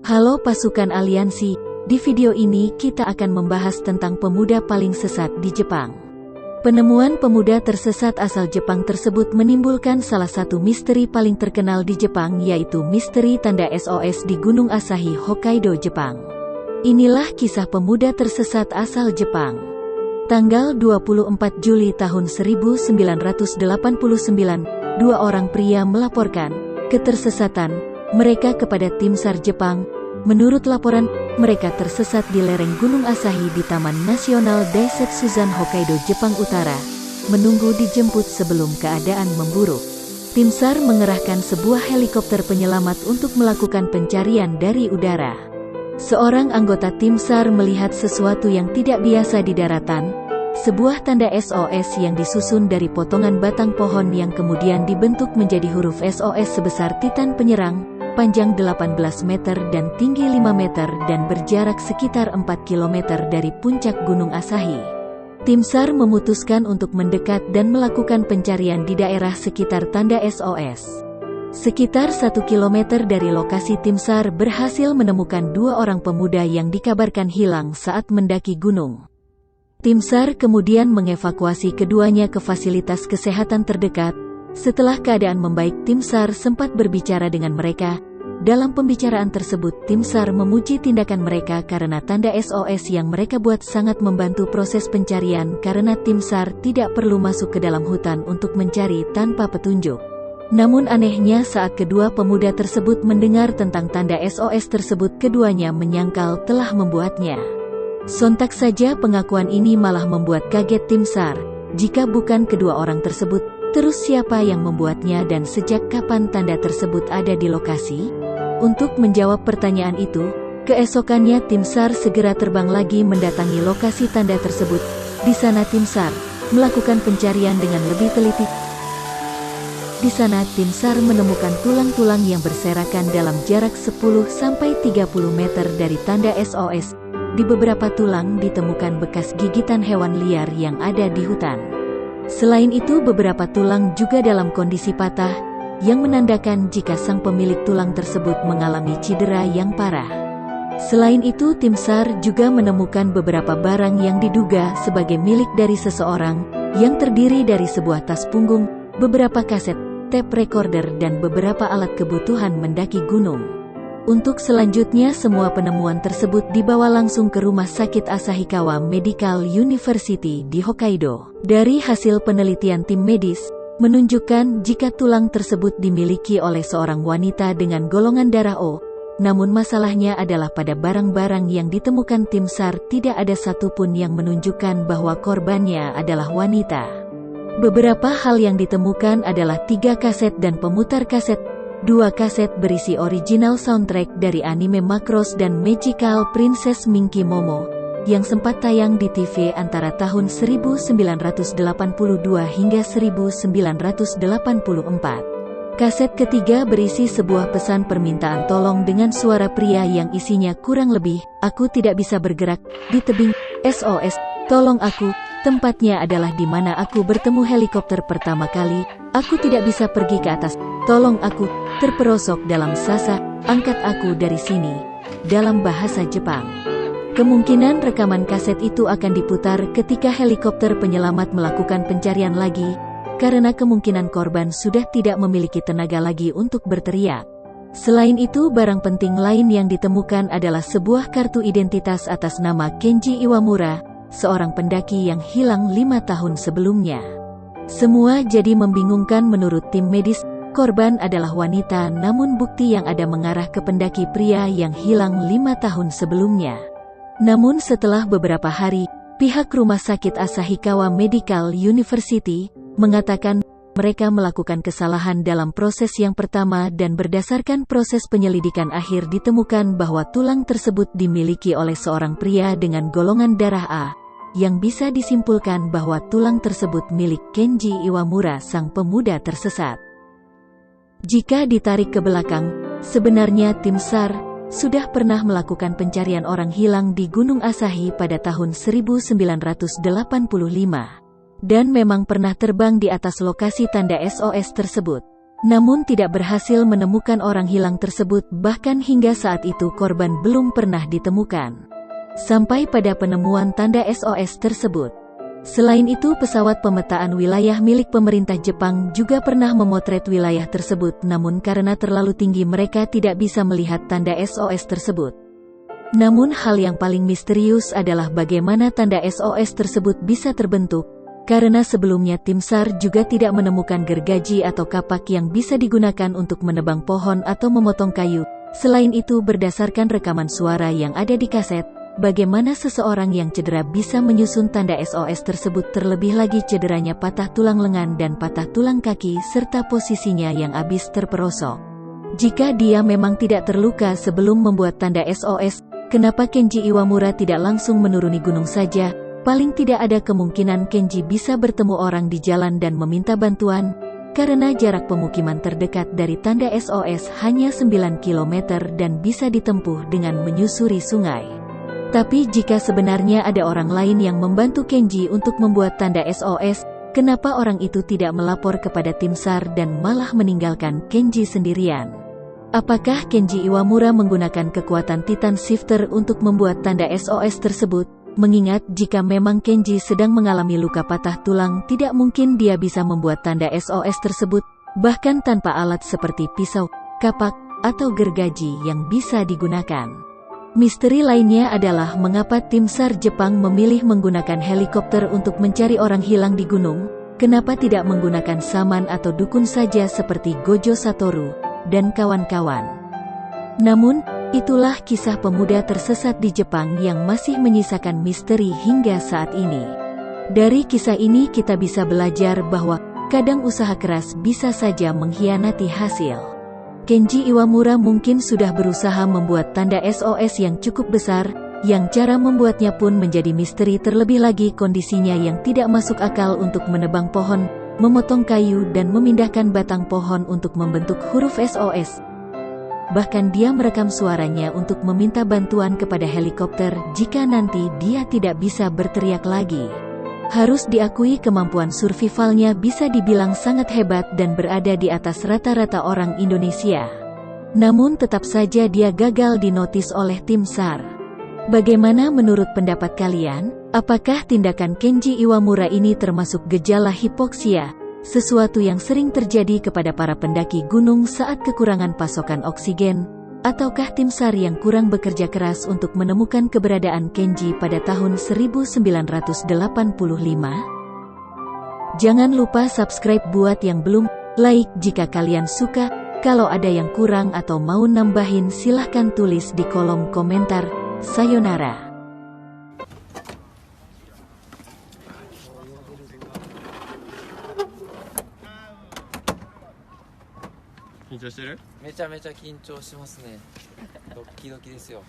Halo pasukan aliansi, di video ini kita akan membahas tentang pemuda paling sesat di Jepang. Penemuan pemuda tersesat asal Jepang tersebut menimbulkan salah satu misteri paling terkenal di Jepang, yaitu misteri tanda SOS di Gunung Asahi, Hokkaido, Jepang. Inilah kisah pemuda tersesat asal Jepang. Tanggal 24 Juli tahun 1989, dua orang pria melaporkan ketersesatan mereka kepada tim SAR Jepang. Menurut laporan, mereka tersesat di lereng Gunung Asahi di Taman Nasional Daisetsuzan, Hokkaido, Jepang Utara, menunggu dijemput sebelum keadaan memburuk. Tim SAR mengerahkan sebuah helikopter penyelamat untuk melakukan pencarian dari udara. Seorang anggota tim SAR melihat sesuatu yang tidak biasa di daratan, sebuah tanda SOS yang disusun dari potongan batang pohon yang kemudian dibentuk menjadi huruf SOS sebesar titan penyerang, panjang 18 meter dan tinggi 5 meter dan berjarak sekitar 4 km dari puncak Gunung Asahi. Tim SAR memutuskan untuk mendekat dan melakukan pencarian di daerah sekitar tanda SOS. Sekitar 1 km dari lokasi, tim SAR berhasil menemukan dua orang pemuda yang dikabarkan hilang saat mendaki gunung. Tim SAR kemudian mengevakuasi keduanya ke fasilitas kesehatan terdekat. Setelah keadaan membaik, tim SAR sempat berbicara dengan mereka. Dalam pembicaraan tersebut, tim SAR memuji tindakan mereka karena tanda SOS yang mereka buat sangat membantu proses pencarian karena tim SAR tidak perlu masuk ke dalam hutan untuk mencari tanpa petunjuk. Namun anehnya saat kedua pemuda tersebut mendengar tentang tanda SOS tersebut, keduanya menyangkal telah membuatnya. Sontak saja pengakuan ini malah membuat kaget tim SAR. Jika bukan kedua orang tersebut, terus siapa yang membuatnya dan sejak kapan tanda tersebut ada di lokasi? Untuk menjawab pertanyaan itu, keesokannya tim SAR segera terbang lagi mendatangi lokasi tanda tersebut. Di sana tim SAR melakukan pencarian dengan lebih teliti. Di sana tim SAR menemukan tulang-tulang yang berserakan dalam jarak 10-30 meter dari tanda SOS. Di beberapa tulang ditemukan bekas gigitan hewan liar yang ada di hutan. Selain itu, beberapa tulang juga dalam kondisi patah, yang menandakan jika sang pemilik tulang tersebut mengalami cedera yang parah. Selain itu, tim SAR juga menemukan beberapa barang yang diduga sebagai milik dari seseorang, yang terdiri dari sebuah tas punggung, beberapa kaset, tape recorder dan beberapa alat kebutuhan mendaki gunung. Untuk selanjutnya, semua penemuan tersebut dibawa langsung ke Rumah Sakit Asahikawa Medical University di Hokkaido. Dari hasil penelitian tim medis, menunjukkan jika tulang tersebut dimiliki oleh seorang wanita dengan golongan darah O. Namun masalahnya adalah pada barang-barang yang ditemukan tim SAR tidak ada satupun yang menunjukkan bahwa korbannya adalah wanita. Beberapa hal yang ditemukan adalah 3 kaset dan pemutar kaset. 2 kaset berisi original soundtrack dari anime Macross dan Magical Princess Minky Momo, yang sempat tayang di TV antara tahun 1982 hingga 1984. Kaset ketiga berisi sebuah pesan permintaan tolong dengan suara pria yang isinya kurang lebih, "Aku tidak bisa bergerak, di tebing, SOS, tolong aku, tempatnya adalah di mana aku bertemu helikopter pertama kali, aku tidak bisa pergi ke atas, tolong aku, terperosok dalam sasa, angkat aku dari sini," dalam bahasa Jepang. Kemungkinan rekaman kaset itu akan diputar ketika helikopter penyelamat melakukan pencarian lagi, karena kemungkinan korban sudah tidak memiliki tenaga lagi untuk berteriak. Selain itu, barang penting lain yang ditemukan adalah sebuah kartu identitas atas nama Kenji Iwamura, seorang pendaki yang hilang 5 tahun sebelumnya. Semua jadi membingungkan menurut tim medis. Korban adalah wanita, namun bukti yang ada mengarah ke pendaki pria yang hilang 5 tahun sebelumnya. Namun setelah beberapa hari, pihak Rumah Sakit Asahikawa Medical University mengatakan mereka melakukan kesalahan dalam proses yang pertama dan berdasarkan proses penyelidikan akhir ditemukan bahwa tulang tersebut dimiliki oleh seorang pria dengan golongan darah A, yang bisa disimpulkan bahwa tulang tersebut milik Kenji Iwamura, sang pemuda tersesat. Jika ditarik ke belakang, sebenarnya tim SAR sudah pernah melakukan pencarian orang hilang di Gunung Asahi pada tahun 1985, dan memang pernah terbang di atas lokasi tanda SOS tersebut. namun tidak berhasil menemukan orang hilang tersebut, bahkan hingga saat itu korban belum pernah ditemukan. Sampai pada penemuan tanda SOS tersebut. Selain itu, pesawat pemetaan wilayah milik pemerintah Jepang juga pernah memotret wilayah tersebut, namun karena terlalu tinggi mereka tidak bisa melihat tanda SOS tersebut. Namun hal yang paling misterius adalah bagaimana tanda SOS tersebut bisa terbentuk, karena sebelumnya tim SAR juga tidak menemukan gergaji atau kapak yang bisa digunakan untuk menebang pohon atau memotong kayu. Selain itu, berdasarkan rekaman suara yang ada di kaset, bagaimana seseorang yang cedera bisa menyusun tanda SOS tersebut, terlebih lagi cederanya patah tulang lengan dan patah tulang kaki serta posisinya yang habis terperosok. Jika dia memang tidak terluka sebelum membuat tanda SOS, kenapa Kenji Iwamura tidak langsung menuruni gunung saja? Paling tidak ada kemungkinan Kenji bisa bertemu orang di jalan dan meminta bantuan, karena jarak pemukiman terdekat dari tanda SOS hanya 9 km dan bisa ditempuh dengan menyusuri sungai. Tapi jika sebenarnya ada orang lain yang membantu Kenji untuk membuat tanda SOS, kenapa orang itu tidak melapor kepada tim SAR dan malah meninggalkan Kenji sendirian? Apakah Kenji Iwamura menggunakan kekuatan Titan Shifter untuk membuat tanda SOS tersebut? Mengingat jika memang Kenji sedang mengalami luka patah tulang, tidak mungkin dia bisa membuat tanda SOS tersebut, bahkan tanpa alat seperti pisau, kapak, atau gergaji yang bisa digunakan. Misteri lainnya adalah mengapa tim SAR Jepang memilih menggunakan helikopter untuk mencari orang hilang di gunung, kenapa tidak menggunakan saman atau dukun saja seperti Gojo Satoru dan kawan-kawan. Namun, itulah kisah pemuda tersesat di Jepang yang masih menyisakan misteri hingga saat ini. Dari kisah ini kita bisa belajar bahwa kadang usaha keras bisa saja mengkhianati hasil. Kenji Iwamura mungkin sudah berusaha membuat tanda SOS yang cukup besar, yang cara membuatnya pun menjadi misteri, terlebih lagi kondisinya yang tidak masuk akal untuk menebang pohon, memotong kayu dan memindahkan batang pohon untuk membentuk huruf SOS. Bahkan dia merekam suaranya untuk meminta bantuan kepada helikopter jika nanti dia tidak bisa berteriak lagi. Harus diakui kemampuan survivalnya bisa dibilang sangat hebat dan berada di atas rata-rata orang Indonesia. Namun tetap saja dia gagal dinotis oleh tim SAR. Bagaimana menurut pendapat kalian? Apakah tindakan Kenji Iwamura ini termasuk gejala hipoksia? Sesuatu yang sering terjadi kepada para pendaki gunung saat kekurangan pasokan oksigen, ataukah tim SAR yang kurang bekerja keras untuk menemukan keberadaan Kenji pada tahun 1985? Jangan lupa subscribe buat yang belum, like jika kalian suka, kalau ada yang kurang atau mau nambahin silahkan tulis di kolom komentar. Sayonara. 緊張してる？めちゃめちゃ緊張しますね。ドッキドキですよ。